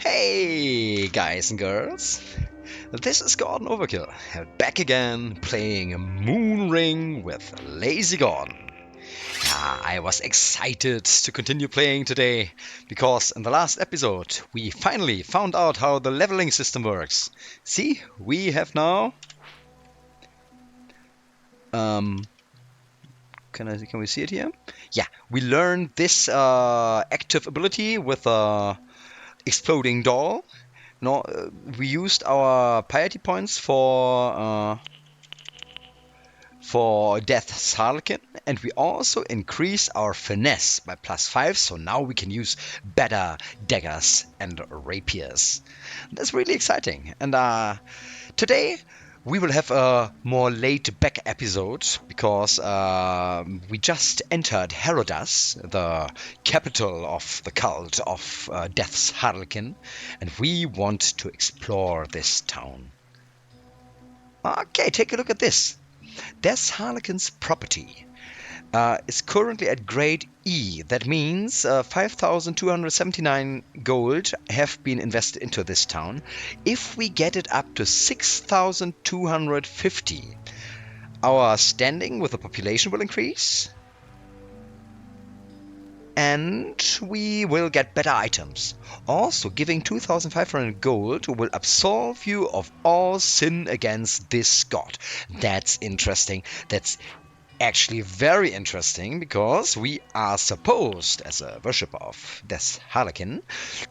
Hey guys and girls, this is Gordon Overkill, back again playing MOONRING with Lazy Gordon. I was excited to continue playing today, because in the last episode we finally found out how the leveling system works. See, we have now... Can we see it here? Yeah, we learned this active ability with a exploding doll. No, we used our piety points for Death's Harlequin, and we also increased our finesse by +5, so now we can use better daggers and rapiers. That's really exciting. And today we will have a more laid-back episode, because we just entered Herodas, the capital of the cult of Death's Harlequin, and we want to explore this town. Okay, take a look at this. Death's Harlequin's property is currently at grade E. That means 5,279 gold have been invested into this town. If we get it up to 6,250, our standing with the population will increase. And we will get better items. Also, giving 2,500 gold will absolve you of all sin against this god. That's interesting. That's actually very interesting, because we are supposed, as a worshipper of Death Harlequin,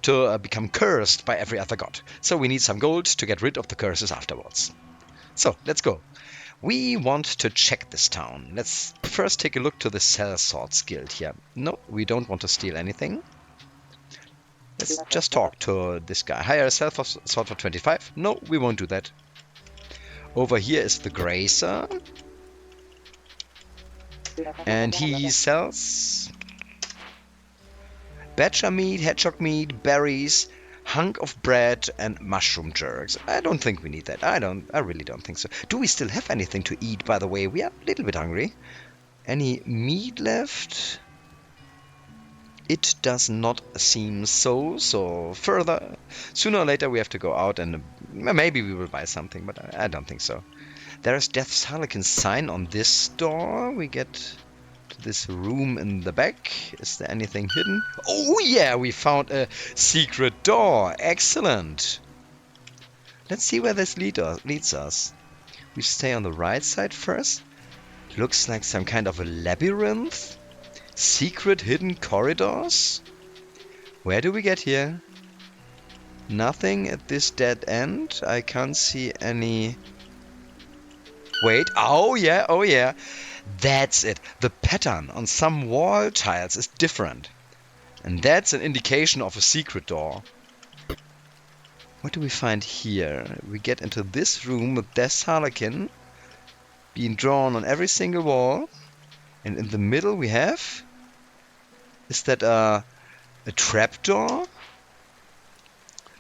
to become cursed by every other god. So we need some gold to get rid of the curses afterwards. So, let's go. We want to check this town. Let's first take a look to the Sellswords Guild here. No, we don't want to steal anything. Let's just talk to this guy. Hire a Sellsword for 25. No, we won't do that. Over here is the Gracer. And he sells badger meat, hedgehog meat, berries, hunk of bread, and mushroom jerks. I don't think we need that. I really don't think so. Do we still have anything to eat, by the way? We are a little bit hungry. Any meat left? It does not seem so. So further, sooner or later we have to go out, and maybe we will buy something, but I don't think so. There is Death's Harlequin's sign on this door. We get to this room in the back. Is there anything hidden? Oh yeah, we found a secret door. Excellent. Let's see where this leads us. We stay on the right side first. Looks like some kind of a labyrinth. Secret hidden corridors. Where do we get here? Nothing at this dead end. I can't see any... Wait, oh yeah. That's it. The pattern on some wall tiles is different. And that's an indication of a secret door. What do we find here? We get into this room with Death's Harlequin being drawn on every single wall. And in the middle we have... Is that a trapdoor?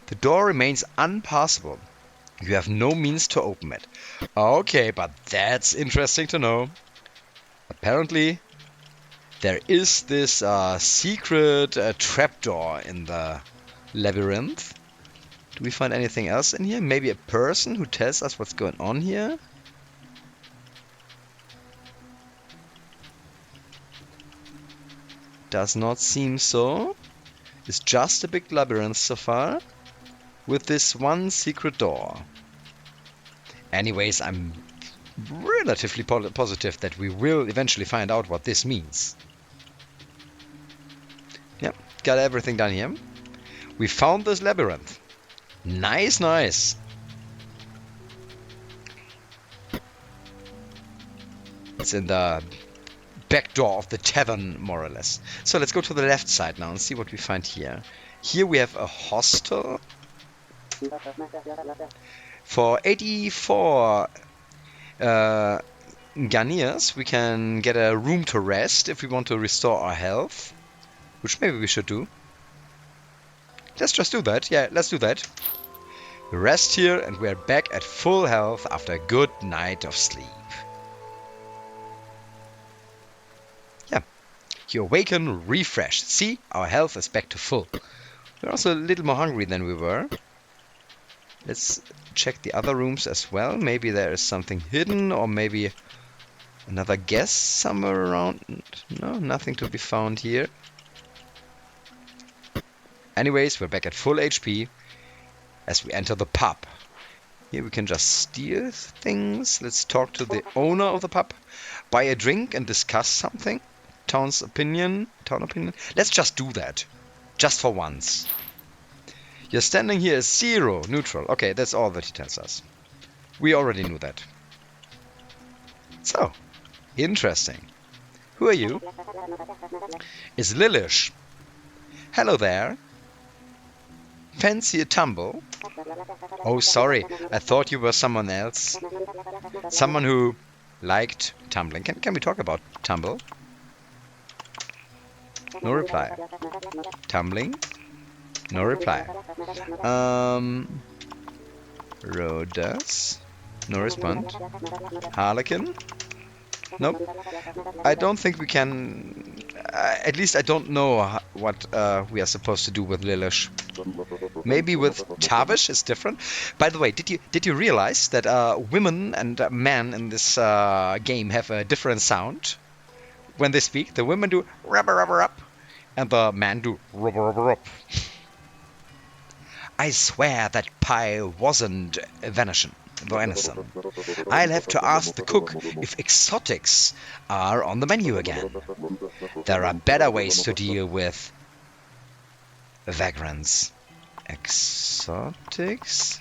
The door remains unpassable. You have no means to open it. Okay, but that's interesting to know. Apparently, there is this secret trapdoor in the labyrinth. Do we find anything else in here? Maybe a person who tells us what's going on here? Does not seem so. It's just a big labyrinth so far, with this one secret door. Anyways, I'm relatively positive that we will eventually find out what this means. Yep, got everything done here. We found this labyrinth. Nice. It's in the back door of the tavern, more or less. So let's go to the left side now and see what we find here. Here we have a hostel. For 84 Ganiers, we can get a room to rest if we want to restore our health, which maybe we should do. Let's just do that. Yeah, let's do that. We rest here and we're back at full health after a good night of sleep. Yeah, you awaken refreshed. See, our health is back to full. We're also a little more hungry than we were. Let's check the other rooms as well. Maybe there is something hidden, or maybe another guest somewhere around. No, nothing to be found here. Anyways, we're back at full HP as we enter the pub. Here we can just steal things. Let's talk to the owner of the pub. Buy a drink and discuss something. Town opinion. Let's just do that. Just for once. Your standing here is 0, neutral. Okay, that's all that he tells us. We already knew that. So, interesting. Who are you? It's Lilish. Hello there. Fancy a tumble? Oh, sorry. I thought you were someone else. Someone who liked tumbling. Can we talk about tumble? No reply. Tumbling? No reply. Rhodas? No response. Harlequin? Nope. I don't think we can... at least I don't know what we are supposed to do with Lilish. Maybe with Tavish is different. By the way, did you realize that women and men in this game have a different sound when they speak? The women do rubber rubber up, and the men do rubber rubber up. I swear that pie wasn't venison. I'll have to ask the cook if exotics are on the menu again. There are better ways to deal with vagrants. Exotics?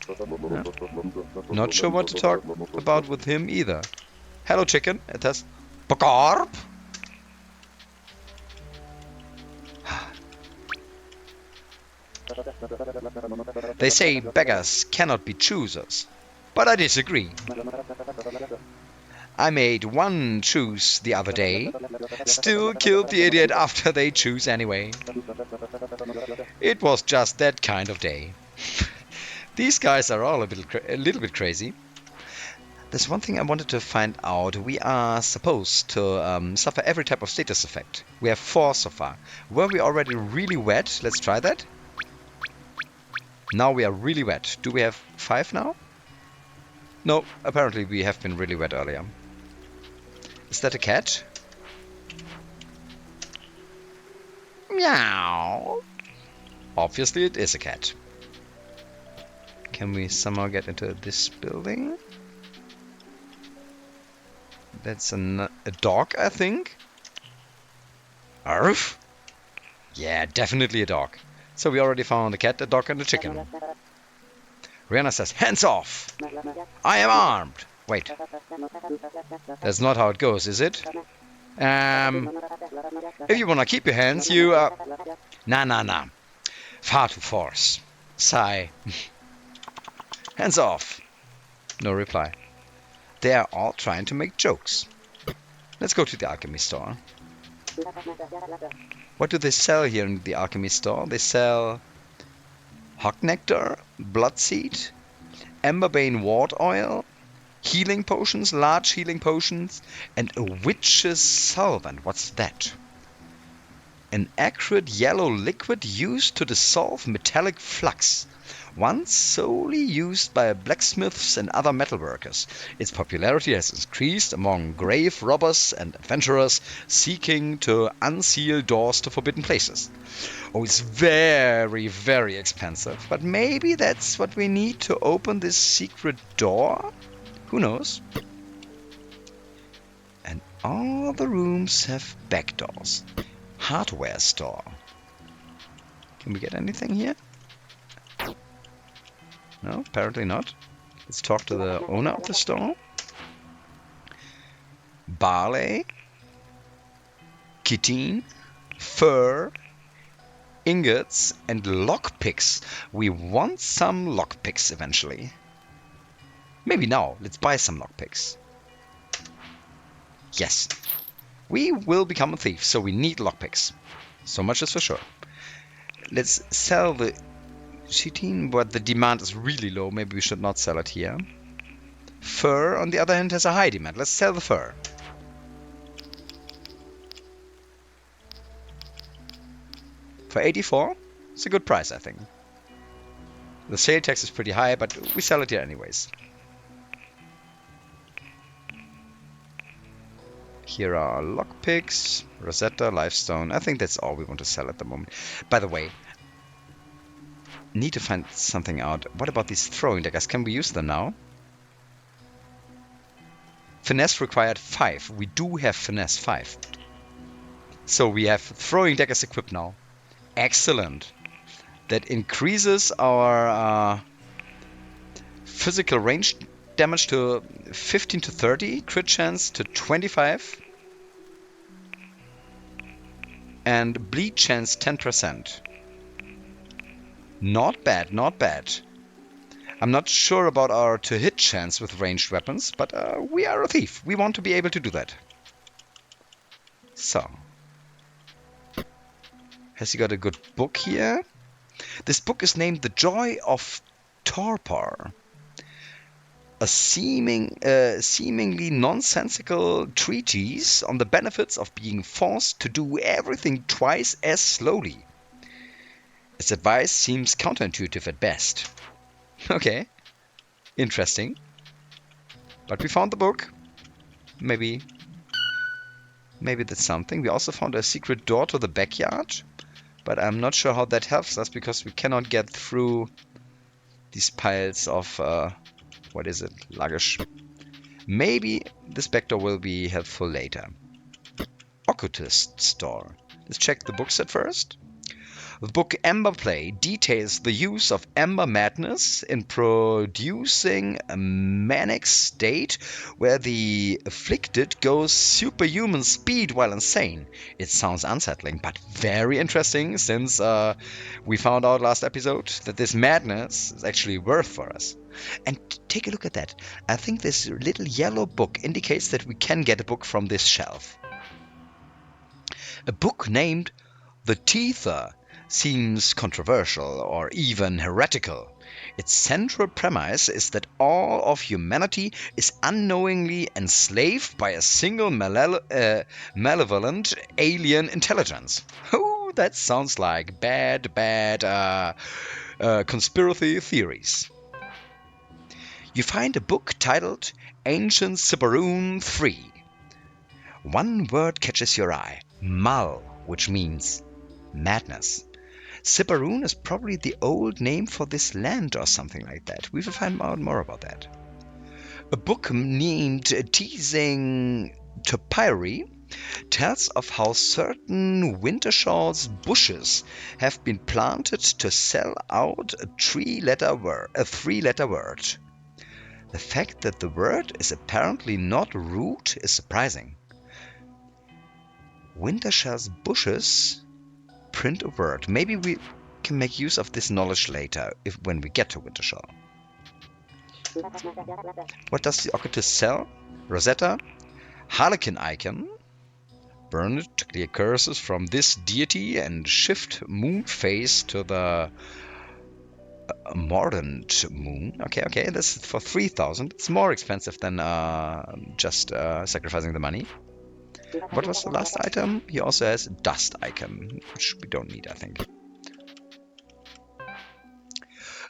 No. Not sure what to talk about with him either. Hello, chicken. It has Pakarp. They say beggars cannot be choosers, but I disagree. I made one choose the other day, still killed the idiot after they choose anyway. It was just that kind of day. These guys are all a little bit crazy. There's one thing I wanted to find out. We are supposed to suffer every type of status effect. We have 4 so far. Were we already really wet? Let's try that. Now we are really wet. Do we have 5 now? No, apparently we have been really wet earlier. Is that a cat? Meow. Obviously it is a cat. Can we somehow get into this building? That's a dog, I think. Arf! Yeah, definitely a dog. So we already found a cat, a dog, and a chicken. Rihanna says, hands off! I am armed! Wait. That's not how it goes, is it? If you wanna keep your hands, you Nah. Far too force. Sigh. Hands off. No reply. They are all trying to make jokes. Let's go to the alchemy store. What do they sell here in the alchemy store? They sell hog nectar, blood seed, emberbane wart oil, healing potions, large healing potions, and a witch's solvent. What's that? An acrid yellow liquid used to dissolve metallic flux, once solely used by blacksmiths and other metalworkers. Its popularity has increased among grave robbers and adventurers seeking to unseal doors to forbidden places. Oh, it's very, very expensive, but maybe that's what we need to open this secret door? Who knows? And all the rooms have back doors. Hardware store. Can we get anything here? No, apparently not. Let's talk to the owner of the store. Barley, chitin, fur, ingots, and lockpicks. We want some lockpicks eventually. Maybe now. Let's buy some lockpicks. Yes. We will become a thief, so we need lockpicks. So much is for sure. Let's sell the chitin, but the demand is really low. Maybe we should not sell it here. Fur, on the other hand, has a high demand. Let's sell the fur. For 84? It's a good price, I think. The sale tax is pretty high, but we sell it here anyways. Here are lockpicks, Rosetta, Lifestone. I think that's all we want to sell at the moment. By the way, need to find something out. What about these throwing daggers? Can we use them now? Finesse required 5. We do have Finesse 5. So we have throwing daggers equipped now. Excellent. That increases our physical range damage to 15 to 30, crit chance to 25, and bleed chance 10%. Not bad, not bad. I'm not sure about our to-hit chance with ranged weapons, but we are a thief. We want to be able to do that. So. Has he got a good book here? This book is named The Joy of Torpor. A seemingly nonsensical treatise on the benefits of being forced to do everything twice as slowly. Its advice seems counterintuitive at best. Okay, interesting. But we found the book. Maybe that's something. We also found a secret door to the backyard. But I'm not sure how that helps us because we cannot get through these piles of, what is it, luggage. Maybe this back door will be helpful later. Occultist store. Let's check the books at first. The book Ember Play details the use of ember madness in producing a manic state where the afflicted goes superhuman speed while insane. It sounds unsettling, but very interesting since we found out last episode that this madness is actually worth for us. And take a look at that. I think this little yellow book indicates that we can get a book from this shelf. A book named The Teether seems controversial or even heretical. Its central premise is that all of humanity is unknowingly enslaved by a single malevolent alien intelligence. Oh, that sounds like bad conspiracy theories. You find a book titled Ancient Sibaroon 3. One word catches your eye, Mal, which means madness. Sibaroon is probably the old name for this land or something like that. We will find out more about that. A book named Teasing Topiary tells of how certain Wintershaw's bushes have been planted to sell out a three-letter word. The fact that the word is apparently not root is surprising. Wintershaw's bushes print a word. Maybe we can make use of this knowledge later, when we get to Wintershaw. What does the occultist sell? Rosetta, Harlequin icon. Burn it to clear curses from this deity and shift moon phase to the mordant moon. Okay, this is for 3,000. It's more expensive than just sacrificing the money. What was the last item? He also has dust icon, which we don't need, I think.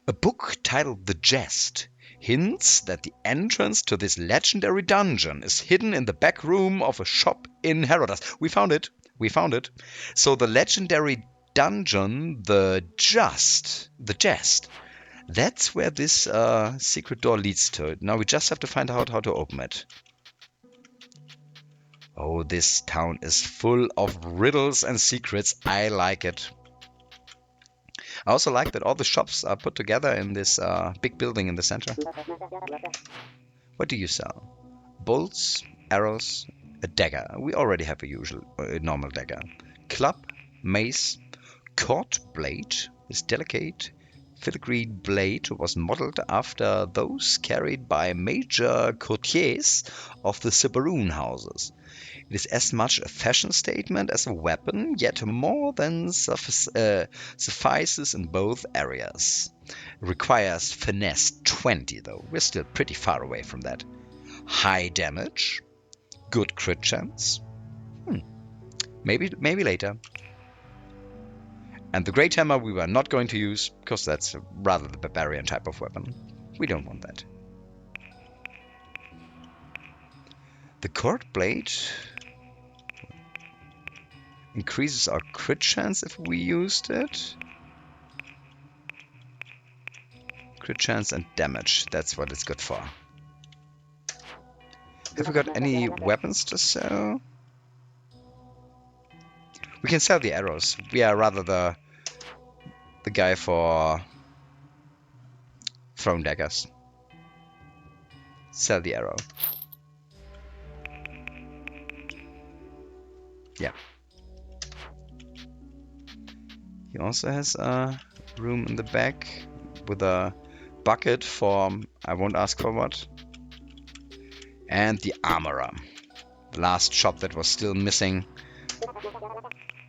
A book titled The Jest hints that the entrance to this legendary dungeon is hidden in the back room of a shop in Herodas. We found it. So the legendary dungeon, the Jest, that's where this secret door leads to. Now we just have to find out how to open it. Oh, this town is full of riddles and secrets. I like it. I also like that all the shops are put together in this big building in the center. What do you sell? Bolts, arrows, a dagger. We already have a normal dagger. Club, mace, cord blade. This delicate filigree blade was modeled after those carried by major courtiers of the Sibaroon houses. It is as much a fashion statement as a weapon, yet more than suffices in both areas. It requires finesse 20, though. We're still pretty far away from that. High damage, good crit chance. Maybe later. And the Great Hammer we were not going to use, because that's rather the barbarian type of weapon. We don't want that. The Cord Blade increases our crit chance if we used it. Crit chance and damage, that's what it's good for. Have we got any weapons to sell? We can sell the arrows. We are rather the guy for thrown daggers. Sell the arrow. Yeah. He also has a room in the back with a bucket for, I won't ask for what. And the armorer. The last shop that was still missing.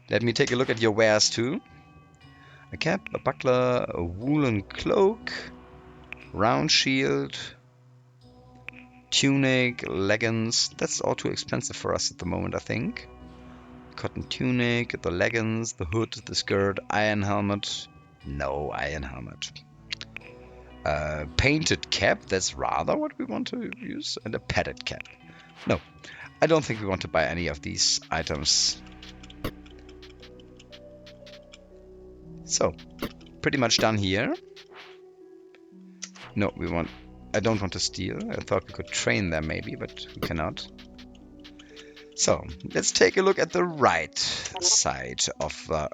Let me take a look at your wares too. A cap, a buckler, a woolen cloak, round shield, tunic, leggings. That's all too expensive for us at the moment, I think. Cotton tunic, the leggings, the hood, the skirt, iron helmet. No iron helmet. Painted cap, that's rather what we want to use. And a padded cap. No, I don't think we want to buy any of these items. So, pretty much done here. No, I don't want to steal. I thought we could train them maybe, but we cannot. So, let's take a look at the right side of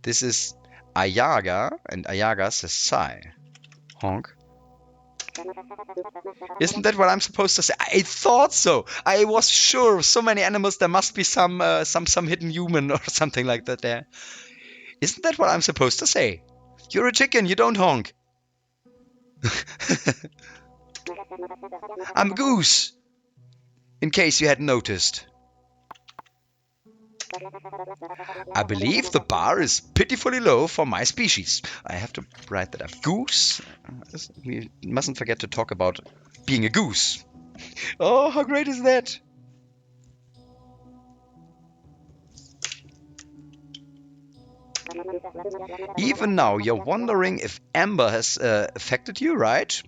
this is Ayaga, and Ayaga says sigh. Honk. Isn't that what I'm supposed to say? I thought so. I was sure. So many animals, there must be some hidden human or something like that there. Isn't that what I'm supposed to say? You're a chicken, you don't honk. I'm a goose. In case you hadn't noticed. I believe the bar is pitifully low for my species. I have to write that up. Goose. We mustn't forget to talk about being a goose. Oh, how great is that? Even now, you're wondering if amber has affected you, right?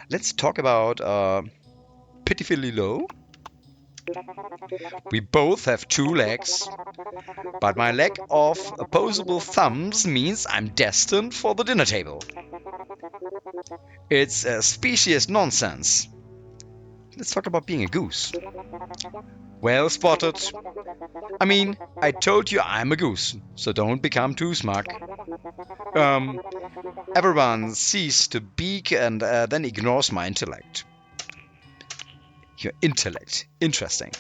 Let's talk about pitifully low. We both have 2 legs, but my lack of opposable thumbs means I'm destined for the dinner table. It's species nonsense. Let's talk about being a goose. Well spotted. I mean, I told you I'm a goose, so don't become too smug. Everyone sees the beak and then ignores my intellect. Your intellect. Interesting.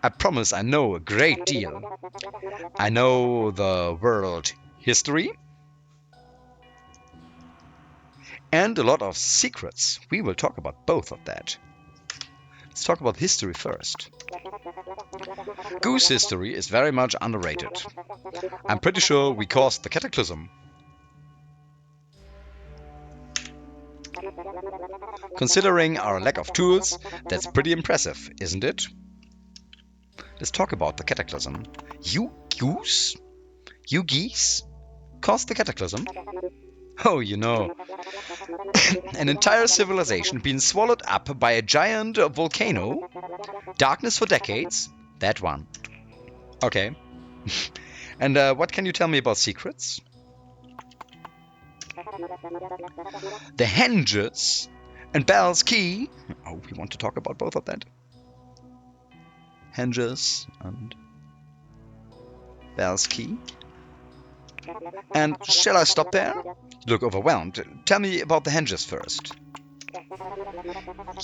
I promise I know a great deal. I know the world history and a lot of secrets. We will talk about both of that. Let's talk about history first. Goose history is very much underrated. I'm pretty sure we caused the cataclysm. Considering our lack of tools, that's pretty impressive, isn't it? Let's talk about the cataclysm. You goose? You geese? Caused the cataclysm? Oh, you know. An entire civilization being swallowed up by a giant volcano. Darkness for decades. That one. Okay. And what can you tell me about secrets? The hinges and Bell's key. Oh, we want to talk about both of that. Hinges and Bell's key. And shall I stop there? You look overwhelmed. Tell me about the hinges first.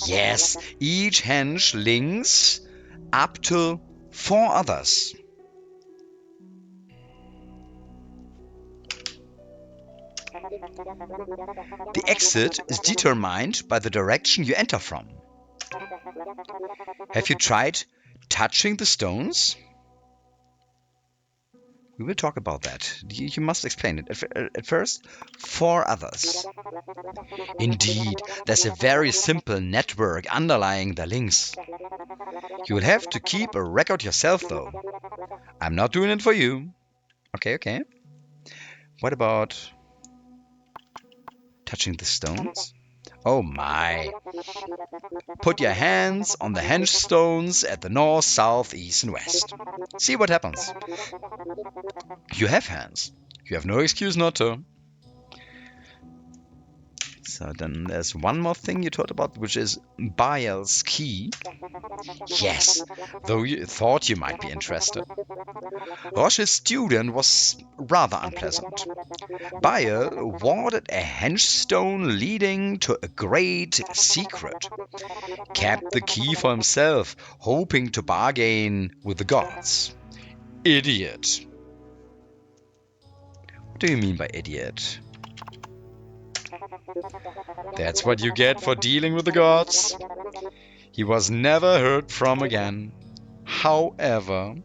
Yes, each hinge links up to 4 others. The exit is determined by the direction you enter from. Have you tried touching the stones? We will talk about that. You must explain it. At first, 4 others. Indeed, there's a very simple network underlying the links. You will have to keep a record yourself, though. I'm not doing it for you. Okay. What about touching the stones? Oh my. Put your hands on the henge stones at the north, south, east, and west. See what happens. You have hands. You have no excuse not to. So then there's one more thing you talked about, which is Baal's key. Yes, though you thought you might be interested. Roche's student was rather unpleasant. Baal warded a hengestone leading to a great secret. Kept the key for himself, hoping to bargain with the gods. Idiot. What do you mean by idiot? That's what you get for dealing with the gods. He was never heard from again. However?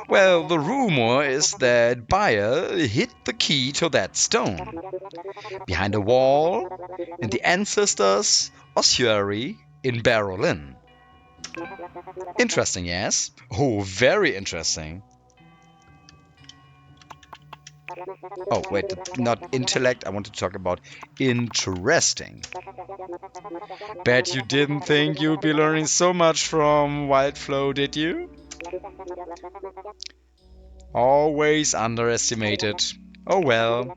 Well, the rumor is that Baal hid the key to that stone behind a wall in the ancestors' ossuary in Berlin. Interesting, yes? Oh, very interesting. Oh, wait, not intellect. I want to talk about interesting. Bet you didn't think you'd be learning so much from Wildflow, did you? Always underestimated. Oh well,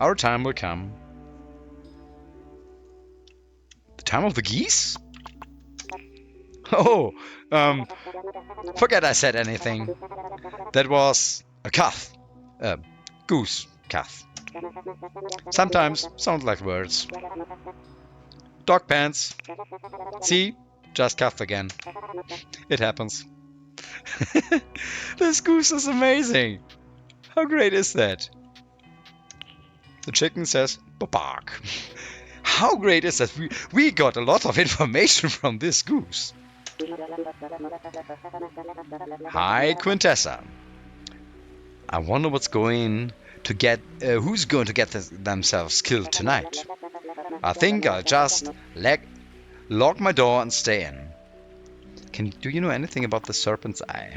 our time will come. The time of the geese? Oh, forget I said anything. That was a calf. Goose calf. Sometimes sounds like words. Dog pants. See? Just calf again. It happens. This goose is amazing. How great is that? The chicken says, bark. How great is that? We got a lot of information from this goose. Hi, Quintessa. I wonder who's going to get themselves killed tonight. I think I'll just lock my door and stay in. Do you know anything about the serpent's eye?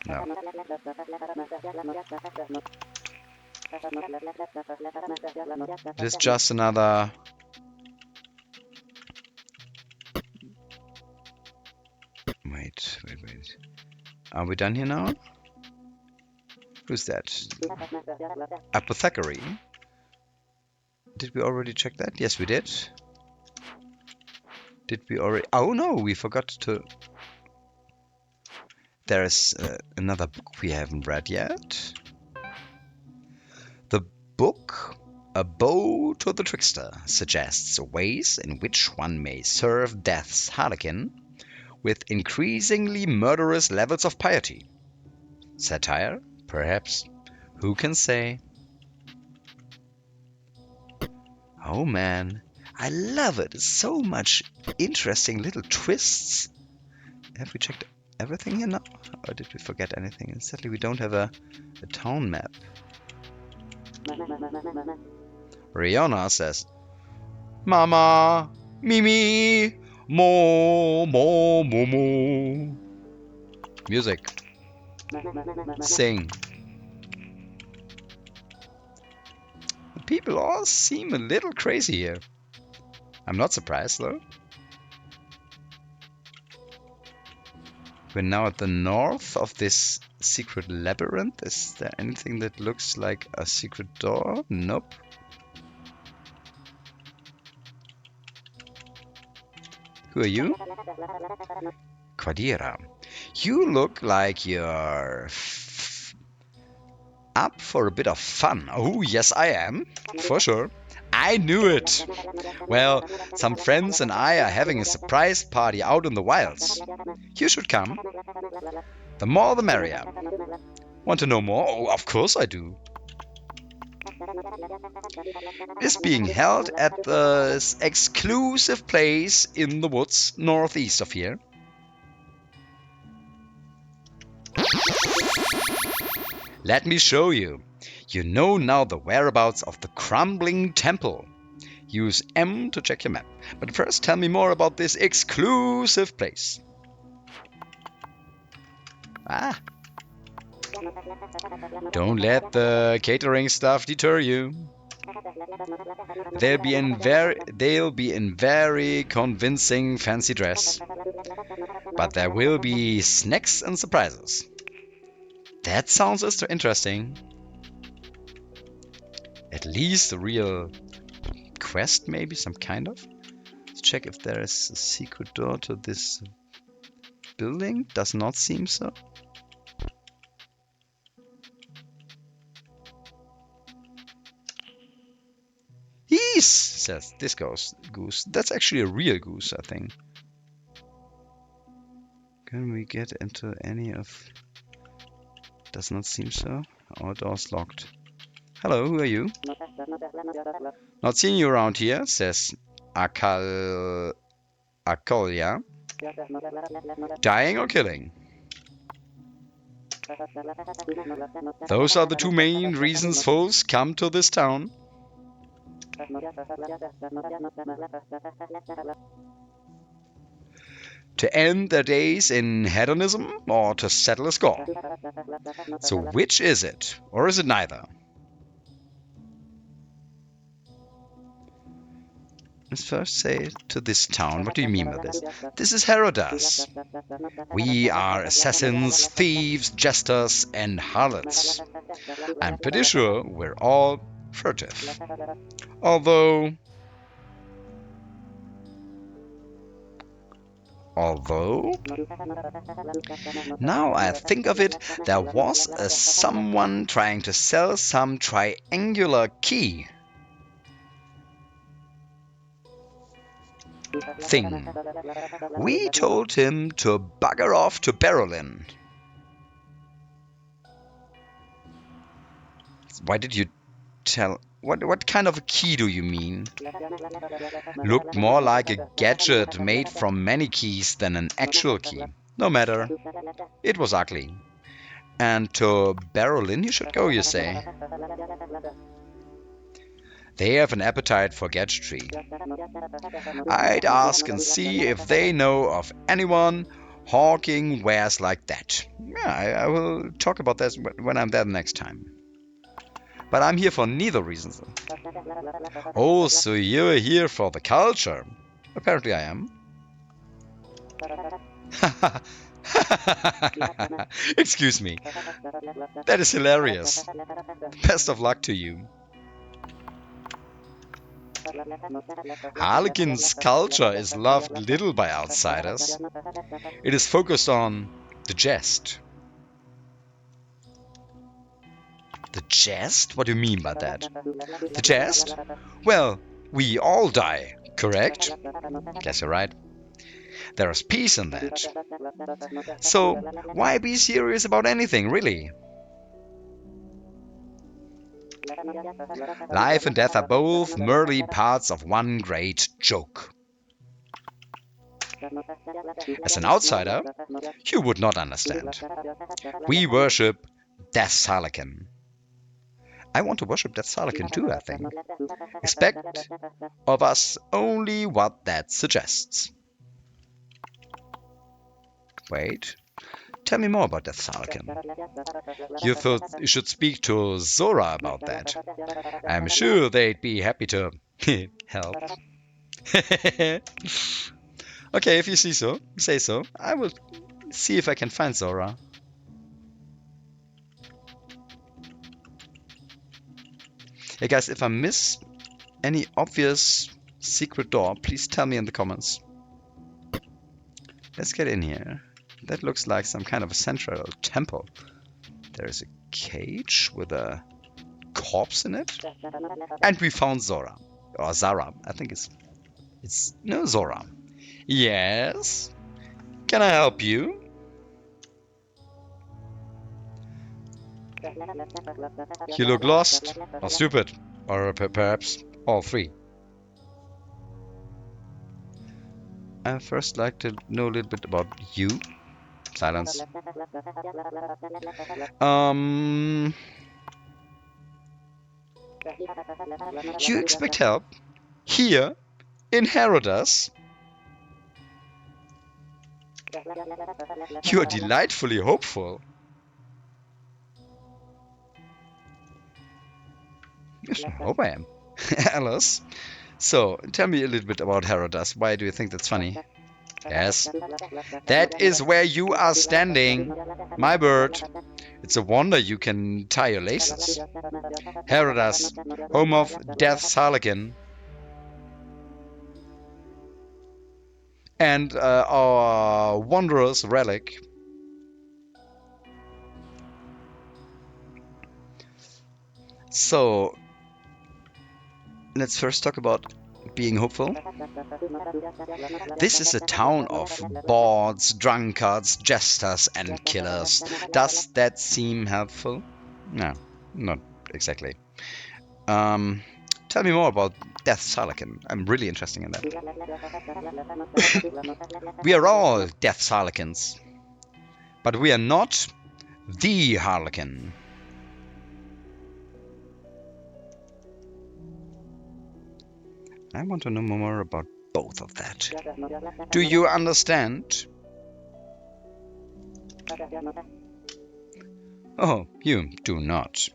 No. It is just another... Wait. Are we done here now? Who's that? Apothecary. Did we already check that? Yes, we did. Did we already... Oh no, we forgot to... There is another book we haven't read yet. The book, A Bow to the Trickster, suggests ways in which one may serve Death's Harlequin with increasingly murderous levels of piety. Satire, perhaps. Who can say? Oh man, I love it. So much interesting little twists. Have we checked everything here now? Or did we forget anything? And sadly, we don't have a town map. Rihanna says, Mama, Mimi, Mo. Music. Sing. People all seem a little crazy here. I'm not surprised though. We're now at the north of this secret labyrinth. Is there anything that looks like a secret door? Nope. Who are you? Quadira. You look like you're up for a bit of fun. Oh, yes, I am. For sure. I knew it. Well, some friends and I are having a surprise party out in the wilds. You should come. The more the merrier. Want to know more? Oh, of course I do. Is being held at this exclusive place in the woods northeast of here. Let me show you. You know now the whereabouts of the crumbling temple. Use M to check your map. But first tell me more about this exclusive place. Ah. Don't let the catering stuff deter you. They'll be in very convincing fancy dress. But there will be snacks and surprises. That sounds interesting. At least a real quest, maybe, some kind of. Let's check if there is a secret door to this building. Does not seem so. Yes, says this goose. That's actually a real goose, I think. Can we get into any of... Does not seem so. All doors locked. Hello, who are you? Not seeing you around here, says Akalya. Dying or killing? Those are the two main reasons fools come to this town. To end their days in hedonism or to settle a score. So which is it? Or is it neither? Let's first say to this town. What do you mean by this? This is Herodas. We are assassins, thieves, jesters, and harlots. I'm pretty sure we're all furtive. Although, now I think of it, there was someone trying to sell some triangular key thing. We told him to bugger off to Berlin. Why did you tell... What kind of a key do you mean? Looked more like a gadget made from many keys than an actual key. No matter. It was ugly. And to Berlin you should go, you say? They have an appetite for gadgetry. I'd ask and see if they know of anyone hawking wares like that. Yeah, I will talk about that when I'm there next time. But I'm here for neither reasons. Oh, so you're here for the culture? Apparently I am. Excuse me. That is hilarious. Best of luck to you. Harlequin's culture is loved little by outsiders. It is focused on the jest. The jest? What do you mean by that? The jest? Well, we all die, correct? Guess you're right. There is peace in that. So, why be serious about anything, really? Life and death are both merely parts of one great joke. As an outsider, you would not understand. We worship Death's Harlequin. I want to worship Death's Harlequin too, I think. Expect of us only what that suggests. Wait. Tell me more about Death's Harlequin. You thought you should speak to Zora about that. I'm sure they'd be happy to help. Okay, if you say so. I will see if I can find Zora. Hey guys, if I miss any obvious secret door, please tell me in the comments. Let's get in here. That looks like some kind of a central temple. There is a cage with a corpse in it. And we found Zora. Or Zara. I think it's no, Zora. Yes? Can I help you? You look lost, or stupid, or perhaps all three. I first like to know a little bit about you. Silence. You expect help? Here? In Herodas? You are delightfully hopeful. Yes, I hope I am. Alice? So, tell me a little bit about Herodas. Why do you think that's funny? Yes. That is where you are standing, my bird. It's a wonder you can tie your laces. Herodas, home of Death's Harlequin. And our wondrous relic. So, let's first talk about being hopeful. This is a town of bawds, drunkards, jesters, and killers. Does that seem helpful? No, not exactly. Tell me more about Death's Harlequin. I'm really interested in that. We are all Death's Harlequins, but we are not the Harlequin. I want to know more about both of that. Do you understand? Oh, you do not.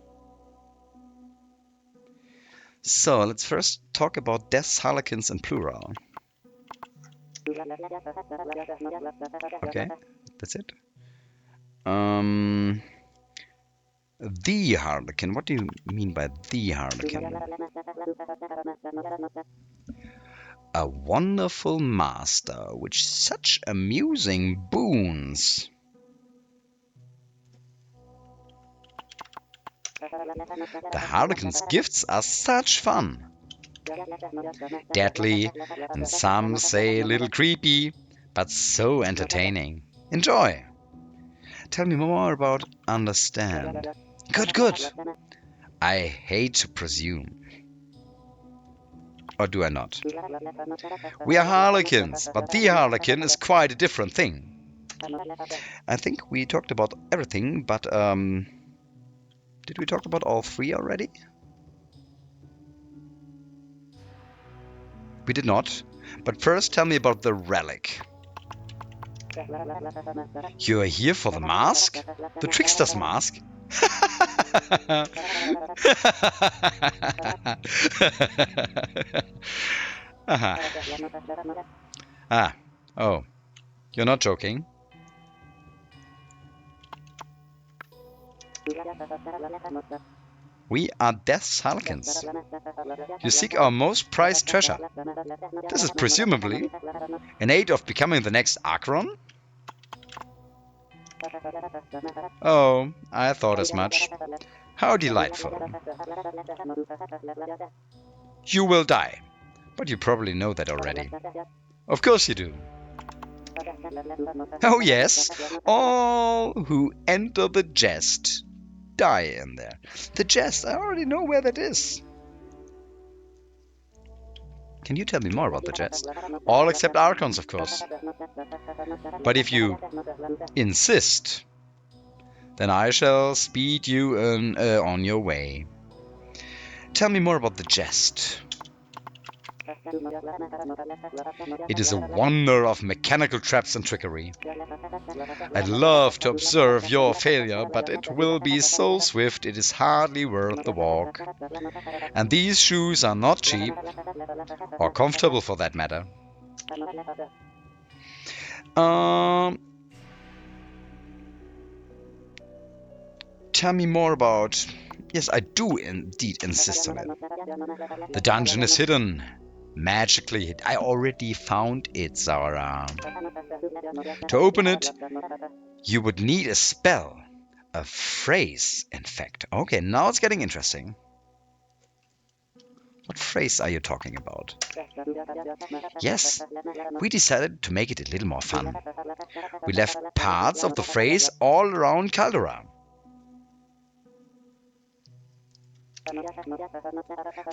So, let's first talk about Death's Harlequins in plural. Okay, that's it. The Harlequin. What do you mean by the Harlequin? A wonderful master with such amusing boons. The Harlequin's gifts are such fun. Deadly, and some say a little creepy, but so entertaining. Enjoy. Tell me more about understand. Good, good. I hate to presume. Or do I not? We are Harlequins, but the Harlequin is quite a different thing. I think we talked about everything, but did we talk about all three already? We did not. But first tell me about the relic. You are here for the mask? The trickster's mask? Oh, you're not joking? We are Death's Harlequins. You seek our most prized treasure. This is presumably an aid of becoming the next Archon? Oh, I thought as much. How delightful. You will die, but you probably know that already. Of course you do. Oh yes, all who enter the jest die in there. The jest, I already know where that is. Can you tell me more about the jest? All except Archons, of course. But if you insist, then I shall speed you on your way. Tell me more about the jest. It is a wonder of mechanical traps and trickery. I'd love to observe your failure, but it will be so swift it is hardly worth the walk. And these shoes are not cheap, or comfortable for that matter. Tell me more about... Yes, I do indeed insist on it. The dungeon is hidden. Magically hidden. I already found it, Zara. To open it, you would need a spell. A phrase, in fact. Okay, now it's getting interesting. What phrase are you talking about? Yes, we decided to make it a little more fun. We left parts of the phrase all around Caldera.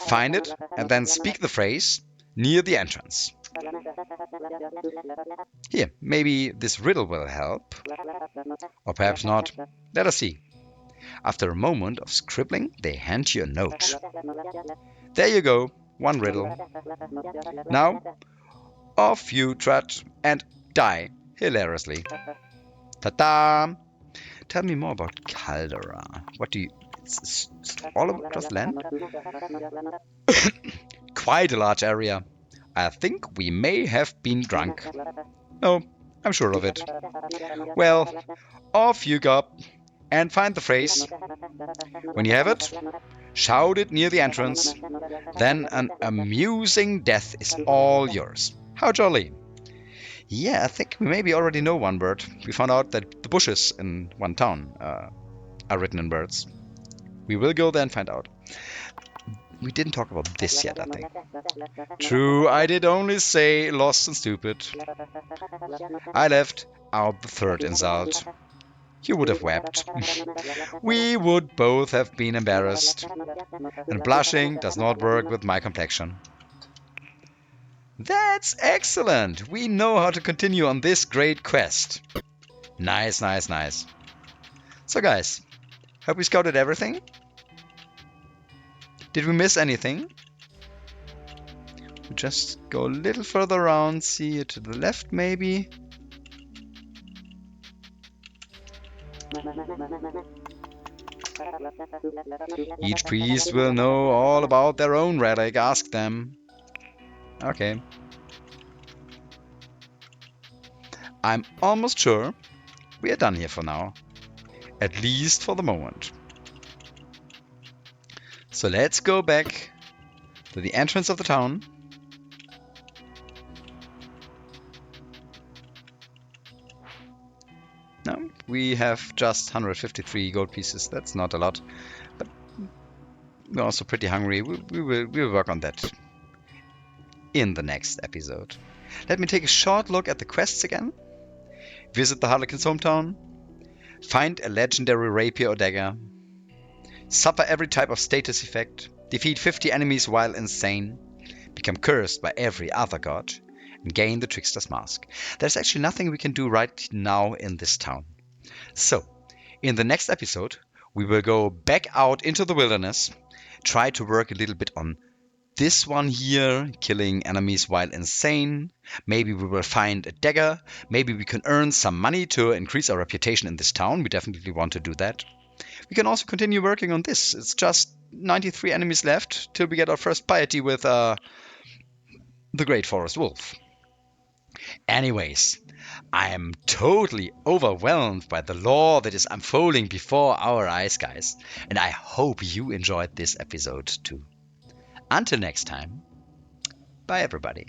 Find it and then speak the phrase near the entrance. Here, maybe this riddle will help. Or perhaps not. Let us see. After a moment of scribbling, they hand you a note. There you go, one riddle. Now, off you trot and die hilariously. Ta-da! Tell me more about Caldera. What do you... It's all across land? Quite a large area. I think we may have been drunk. No, I'm sure of it. Well, off you go and find the phrase. When you have it, shout it near the entrance. Then an amusing death is all yours. How jolly. Yeah, I think we maybe already know one word. We found out that the bushes in one town are written in words. We will go there and find out. We didn't talk about this yet, I think. True, I did only say lost and stupid. I left out the third insult. You would have wept. We would both have been embarrassed. And blushing does not work with my complexion. That's excellent! We know how to continue on this great quest. Nice, nice, nice. So guys, hope we scouted everything. Did we miss anything? We just go a little further around, see it to the left maybe. Each priest will know all about their own relic, ask them. Okay. I'm almost sure we are done here for now. At least for the moment. So let's go back to the entrance of the town. No, we have just 153 gold pieces. That's not a lot. But we're also pretty hungry. We'll work on that in the next episode. Let me take a short look at the quests again. Visit the Harlequin's hometown. Find a legendary rapier or dagger. Suffer every type of status effect. Defeat 50 enemies while insane. Become cursed by every other god. And gain the Trickster's Mask. There's actually nothing we can do right now in this town. So, in the next episode, we will go back out into the wilderness. Try to work a little bit on this one here, killing enemies while insane. Maybe we will find a dagger. Maybe we can earn some money to increase our reputation in this town. We definitely want to do that. We can also continue working on this. It's just 93 enemies left till we get our first piety with the Great Forest Wolf. Anyways, I am totally overwhelmed by the lore that is unfolding before our eyes, guys. And I hope you enjoyed this episode too. Until next time, bye everybody.